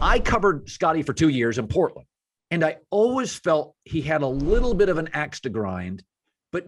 I covered Scottie for 2 years in Portland, and I always felt he had a little bit of an axe to grind, but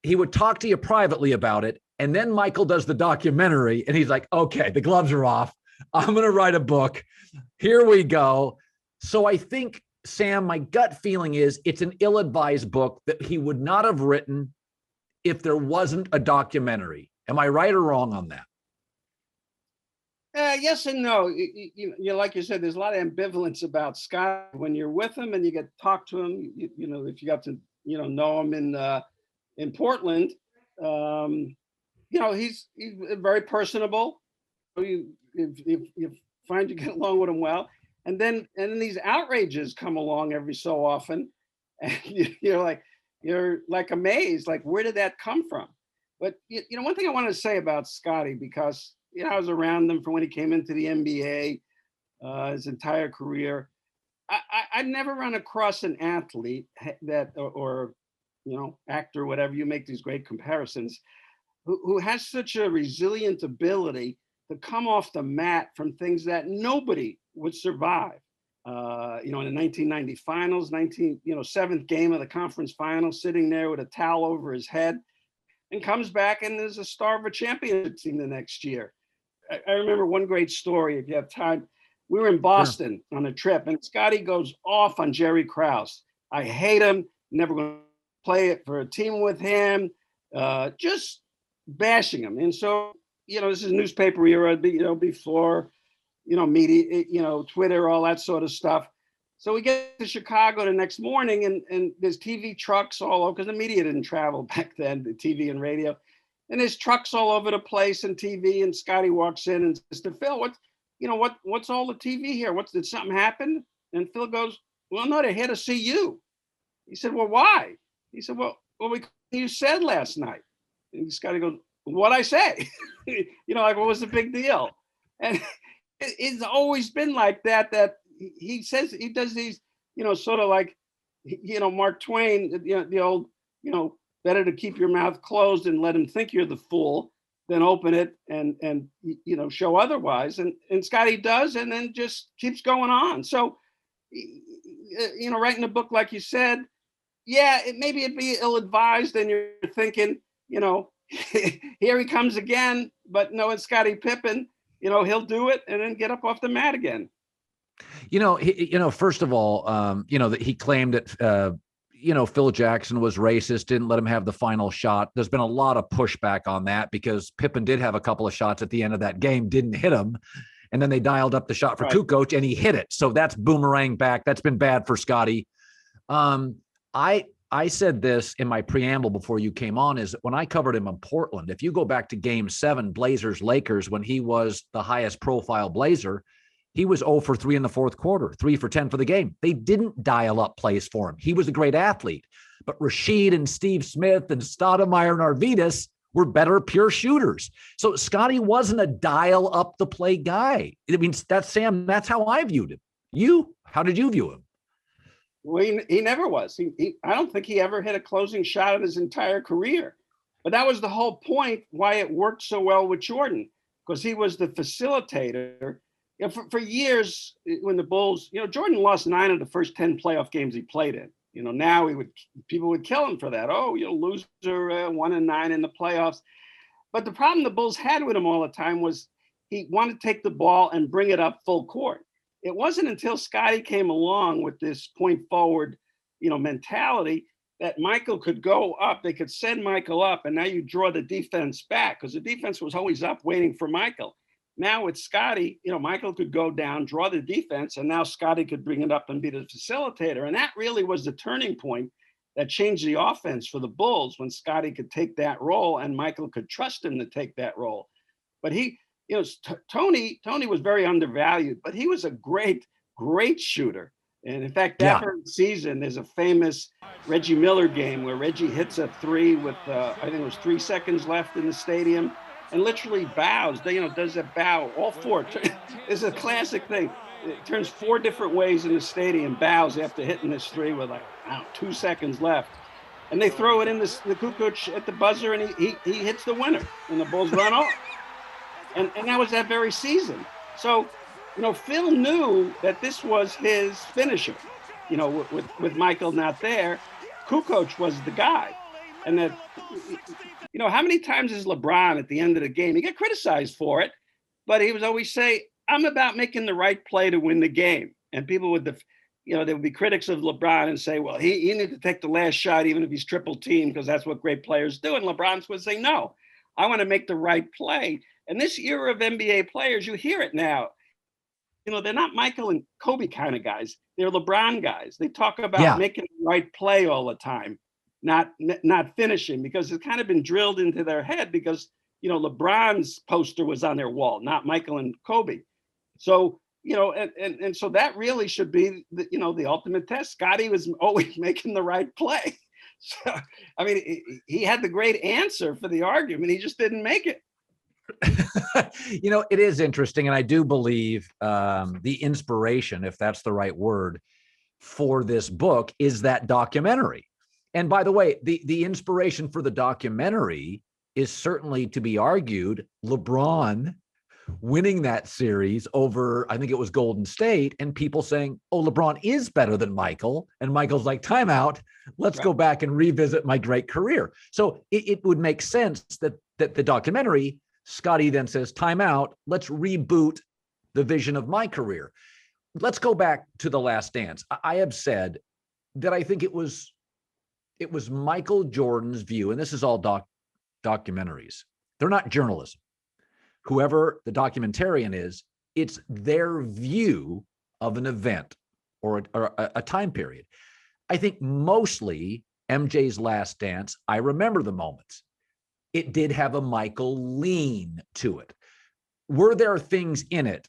he would talk to you privately about it. And then Michael does the documentary and he's like, okay, the gloves are off. I'm going to write a book. Here we go. So I think, Sam, my gut feeling is it's an ill-advised book that he would not have written if there wasn't a documentary. Am I right or wrong on that? Yes and no. Like you said, there's a lot of ambivalence about Scott. When you're with him and you get to talk to him, if you got to, know him in Portland, he's very personable. You find you get along with him well. And then these outrages come along every so often, and you're like amazed, like, where did that come from? But one thing I wanted to say about Scottie, because I was around him from when he came into the NBA, his entire career. I'd never run across an athlete that, or actor, whatever, you make these great comparisons, who has such a resilient ability to come off the mat from things that nobody would survive. In the 1990 finals, 7th game of the conference finals, sitting there with a towel over his head, and comes back and is a star of a championship team the next year. I remember one great story, if you have time. We were in Boston on a trip, and Scottie goes off on Jerry Krause. I hate him, never going to play it for a team with him, just bashing him. And so, this is newspaper era, before, media, Twitter, all that sort of stuff. So we get to Chicago the next morning, and there's TV trucks all over, because the media didn't travel back then, the TV and radio. And there's trucks all over the place and TV, and Scottie walks in and says to Phil, what's all the TV here? Did something happen? And Phil goes, well, no, they're here to see you. He said, well, why? He said, well, you said last night. And Scottie goes, what'd I say? What was the big deal? And it's always been like that he says, he does these, sort of like, Mark Twain, the old, better to keep your mouth closed and let him think you're the fool than open it and show otherwise. And Scottie does, and then just keeps going on. So, writing a book, like you said, maybe it'd be ill-advised, and you're thinking, here he comes again, but no, it's Scottie Pippen, he'll do it and then get up off the mat again. First of all, that he claimed that, Phil Jackson was racist, didn't let him have the final shot. There's been a lot of pushback on that, because Pippen did have a couple of shots at the end of that game, didn't hit him. And then they dialed up the shot for Kukoc, and he hit it. So that's boomerang back. That's been bad for Scottie. I said this in my preamble before you came on, is when I covered him in Portland, if you go back to Game 7, Blazers-Lakers, when he was the highest profile Blazer, he was 0 for 3 in the fourth quarter, 3 for 10 for the game. They didn't dial up plays for him. He was a great athlete. But Rasheed and Steve Smith and Stoudemire and Arvidas were better pure shooters. So Scottie wasn't a dial up the play guy. I mean, Sam, that's how I viewed him. How did you view him? Well, he never was. I don't think he ever hit a closing shot in his entire career. But that was the whole point why it worked so well with Jordan, because he was the facilitator. For years, when the Bulls, Jordan lost 9 of the first 10 playoff games he played in. Now people would kill him for that. Oh, loser, 1-9 in the playoffs. But the problem the Bulls had with him all the time was he wanted to take the ball and bring it up full court. It wasn't until Scottie came along with this point forward, mentality, that Michael could go up. They could send Michael up, and now you draw the defense back, because the defense was always up waiting for Michael. Now with Scottie, Michael could go down, draw the defense, and now Scottie could bring it up and be the facilitator. And that really was the turning point that changed the offense for the Bulls, when Scottie could take that role and Michael could trust him to take that role. But Tony was very undervalued, but he was a great shooter. And in fact, that first season, there's a famous Reggie Miller game where Reggie hits a 3 with, I think it was 3 seconds left in the stadium, and literally bows, does a bow, all 4. It's a classic thing. It turns 4 different ways in the stadium, bows after hitting this 3 with 2 seconds left. And they throw it in the Kukoc at the buzzer, and he hits the winner, and the Bulls run off. And that was that very season. So, Phil knew that this was his finisher. With Michael not there, Kukoc was the guy. And that, how many times is LeBron at the end of the game? He got criticized for it, but he was always say, I'm about making the right play to win the game. And people would, there would be critics of LeBron and say, well, he needs to take the last shot, even if he's triple teamed, because that's what great players do. And LeBron would say, no, I want to make the right play. And this era of NBA players, you hear it now. They're not Michael and Kobe kind of guys. They're LeBron guys. They talk about making the right play all the time, not finishing, because it's kind of been drilled into their head because, LeBron's poster was on their wall, not Michael and Kobe. So, and so that really should be the ultimate test. Scottie was always making the right play. So, I mean, he had the great answer for the argument. He just didn't make it. It is interesting. And I do believe the inspiration, if that's the right word, for this book is that documentary. And by the way, the inspiration for the documentary is certainly to be argued LeBron winning that series over, I think it was Golden State, and people saying, oh, LeBron is better than Michael. And Michael's like, timeout, let's go back and revisit my great career. So it would make sense that the documentary, Scottie then says, timeout, let's reboot the vision of my career. Let's go back to The Last Dance. I have said that I think it was Michael Jordan's view, and this is all documentaries. They're not journalism. Whoever the documentarian is, it's their view of an event or a time period. I think mostly MJ's Last Dance, I remember the moments. It did have a Michael lean to it. Were there things in it,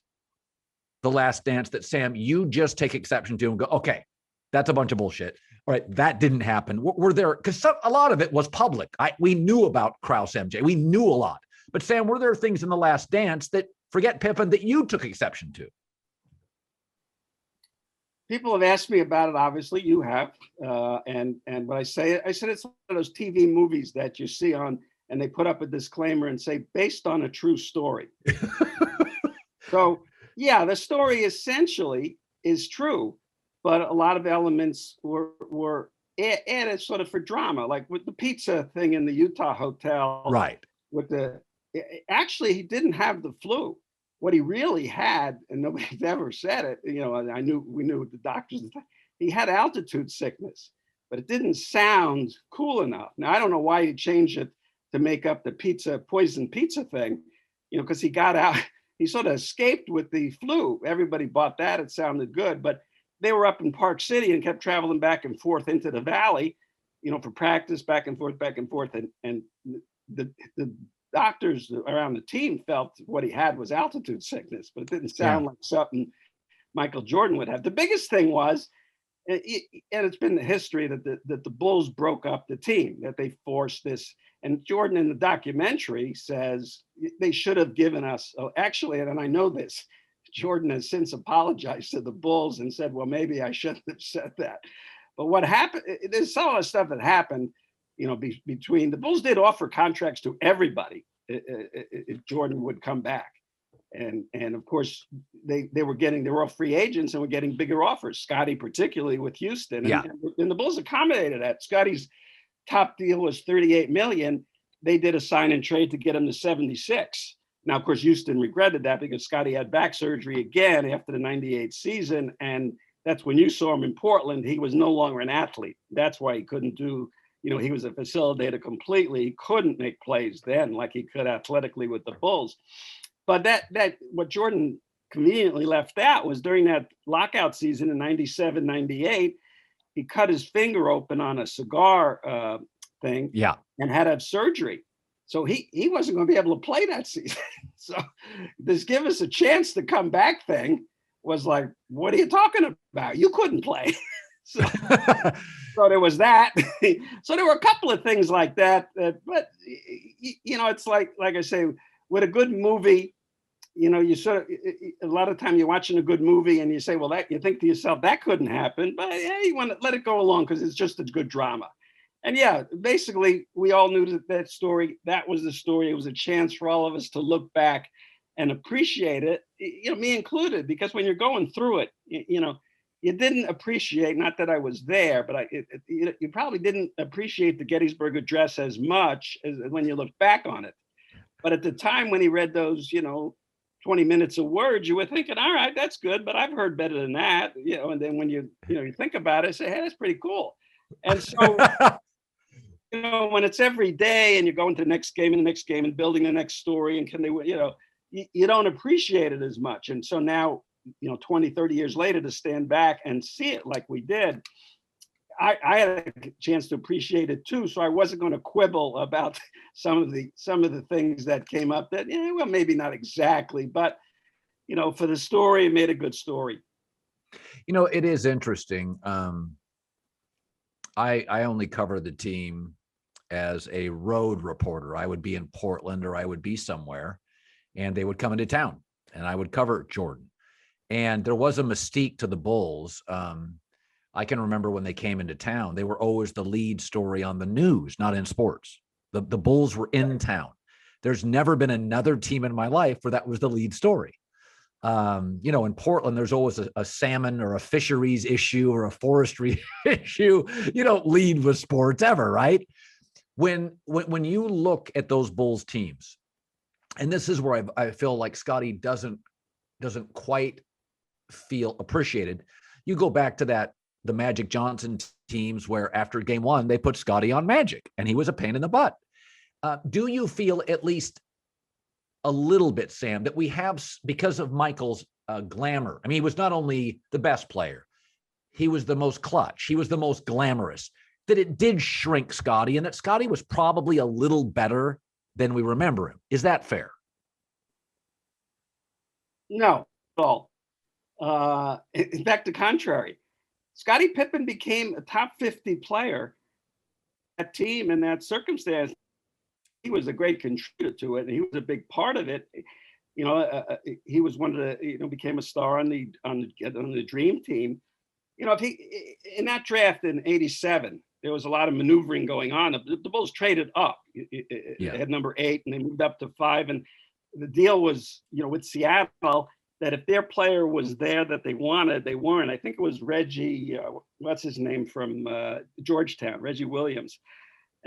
The Last Dance, that, Sam, you just take exception to and go, okay, that's a bunch of bullshit. All right, that didn't happen. Were there, because a lot of it was public. We knew about Krause MJ. We knew a lot. But Sam, were there things in The Last Dance that, forget Pippen, that you took exception to? People have asked me about it. Obviously, you have. And when I said it's one of those TV movies that you see on, and they put up a disclaimer and say, based on a true story. So, yeah, the story essentially is true, but a lot of elements were added sort of for drama, like with the pizza thing in the Utah hotel. Right. Actually, he didn't have the flu. What he really had, and nobody's ever said it, we knew the doctors, he had altitude sickness, but it didn't sound cool enough. Now, I don't know why he changed it to make up the poison pizza thing, because he got out, he sort of escaped with the flu. Everybody bought that. It sounded good, but they were up in Park City and kept traveling back and forth into the valley, for practice, back and forth. And the doctors around the team felt what he had was altitude sickness, but it didn't sound like something Michael Jordan would have. The biggest thing was, and it's been the history that the Bulls broke up the team, that they forced this. And Jordan in the documentary says they should have given us, actually, and I know this, Jordan has since apologized to the Bulls and said, well, maybe I shouldn't have said that. But what happened, there's some of the stuff that happened, between the Bulls did offer contracts to everybody if Jordan would come back. And of course, they were all free agents and were getting bigger offers, Scottie particularly with Houston. And the Bulls accommodated that. Scottie's top deal was $38 million. They did a sign and trade to get him to 76. Now, of course, Houston regretted that because Scottie had back surgery again after the 98 season. And that's when you saw him in Portland. He was no longer an athlete. That's why he couldn't do, he was a facilitator completely. He couldn't make plays then like he could athletically with the Bulls. But that what Jordan conveniently left out was during that lockout season in 97, 98, he cut his finger open on a cigar thing and had to have surgery. So he wasn't going to be able to play that season. So this give us a chance to come back thing was like, what are you talking about? You couldn't play. So there was that. So there were a couple of things like that. But, it's like I say, with a good movie, you sort of, a lot of time you're watching a good movie and you say, well, that you think to yourself, that couldn't happen. But you want to let it go along because it's just a good drama. And basically, we all knew that story. That was the story. It was a chance for all of us to look back and appreciate it, me included, because when you're going through it, you didn't appreciate, not that I was there, but you probably didn't appreciate the Gettysburg Address as much as when you look back on it. But at the time when he read those, 20 minutes of words, you were thinking, all right, that's good, but I've heard better than that, and then when you think about it, say, hey, that's pretty cool. And so, when it's every day and you're going to the next game and the next game and building the next story and can they, you don't appreciate it as much. And so now, 20, 30 years later, to stand back and see it like we did, I had a chance to appreciate it too. So I wasn't going to quibble about some of the things that came up that, well, maybe not exactly, but, for the story, it made a good story. It is interesting. I only cover the team as a road reporter. I would be in Portland or I would be somewhere, and they would come into town and I would cover Jordan. And there was a mystique to the Bulls. I can remember when they came into town, they were always the lead story on the news, not in sports. The Bulls were in town. There's never been another team in my life where that was the lead story. In Portland, there's always a salmon or a fisheries issue or a forestry issue. You don't lead with sports ever, right? When you look at those Bulls teams, and this is where I feel like Scottie doesn't quite feel appreciated. You go back to the Magic Johnson teams where after game one, they put Scottie on Magic and he was a pain in the butt. Do you feel at least a little bit, Sam, that we have, because of Michael's glamour? I mean, he was not only the best player, he was the most clutch, he was the most glamorous, that it did shrink Scottie and that Scottie was probably a little better than we remember him. Is that fair? No, at all. In fact, the contrary. Scottie Pippen became a top 50 player. That team in that circumstance, he was a great contributor to it, and he was a big part of it. He was one of the, became a star on the Dream Team. If he in that draft in '87, there was a lot of maneuvering going on. The Bulls traded up. They had number 8, and they moved up to 5, and the deal was, with Seattle, that if their player was there that they wanted, they weren't. I think it was Reggie, what's his name from Georgetown, Reggie Williams.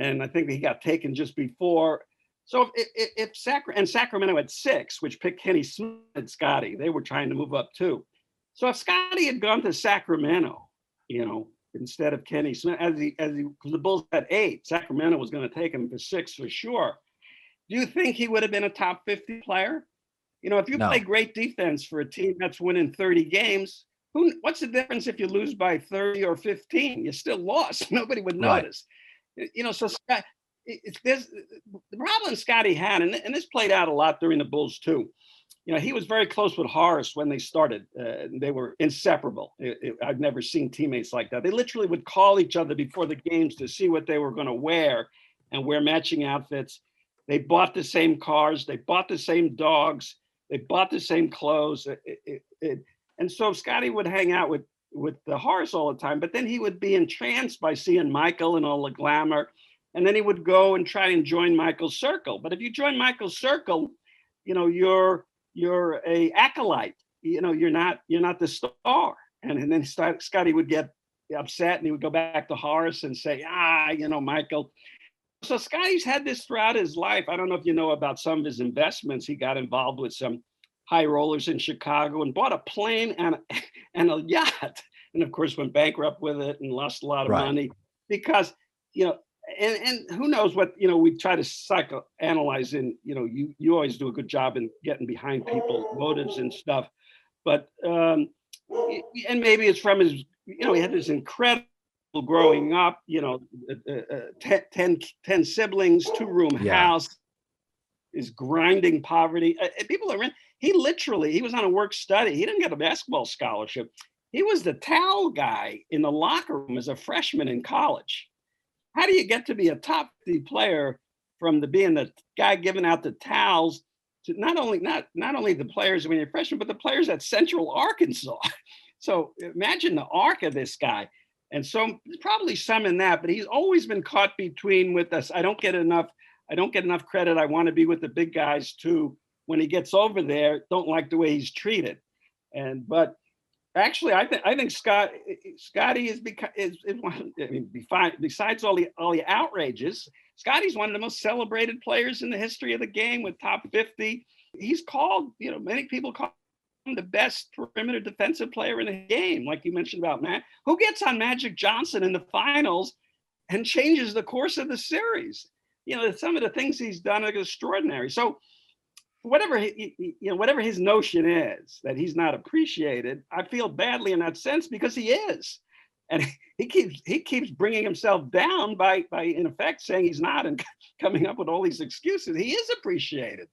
And I think he got taken just before. So if Sacramento had 6, which picked Kenny Smith and Scottie, they were trying to move up too. So if Scottie had gone to Sacramento, instead of Kenny Smith, because the Bulls had 8, Sacramento was going to take him for 6 for sure. Do you think he would have been a top 50 player? If you play great defense for a team that's winning 30 games, what's the difference if you lose by 30 or 15? You still lost. Nobody would notice. Right. So Scott, the problem Scottie had, and this played out a lot during the Bulls too. He was very close with Horace when they started. They were inseparable. I've never seen teammates like that. They literally would call each other before the games to see what they were going to wear and wear matching outfits. They bought the same cars. They bought the same dogs. They bought the same clothes. And so Scottie would hang out with the Horace all the time, but then he would be entranced by seeing Michael and all the glamour. And then he would go and try and join Michael's circle. But if you join Michael's circle, you're a acolyte. You're not the star. And then Scottie would get upset and he would go back to Horace and say, Michael. So Scottie's had this throughout his life. I don't know if you know about some of his investments. He got involved with some high rollers in Chicago and bought a plane and a yacht. And of course, went bankrupt with it and lost a lot of money because, and who knows what, we try to psychoanalyze and, you always do a good job in getting behind people's motives and stuff. But, and maybe it's from his, he had this incredible growing up, 10 siblings, 2-room house, is grinding poverty. People are in. He was on a work study. He didn't get a basketball scholarship. He was the towel guy in the locker room as a freshman in college. How do you get to be a top 50 player from being the guy giving out the towels to not only the players when you're a freshman, but the players at Central Arkansas? So imagine the arc of this guy. And so there's probably some in that, but he's always been caught between with us. I don't get enough credit. I want to be with the big guys too. when he gets over there, don't like the way he's treated. But actually, I think Scottie is one. I mean, besides all the outrages, Scottie's one of the most celebrated players in the history of the game with top 50. He's called, many people call him the best perimeter defensive player in the game, like you mentioned about Matt. Who gets on Magic Johnson in the finals and changes the course of the series? Some of the things he's done are extraordinary. So whatever his notion is that he's not appreciated, I feel badly in that sense because he is, and he keeps bringing himself down by in effect saying he's not and coming up with all these excuses. He is appreciated.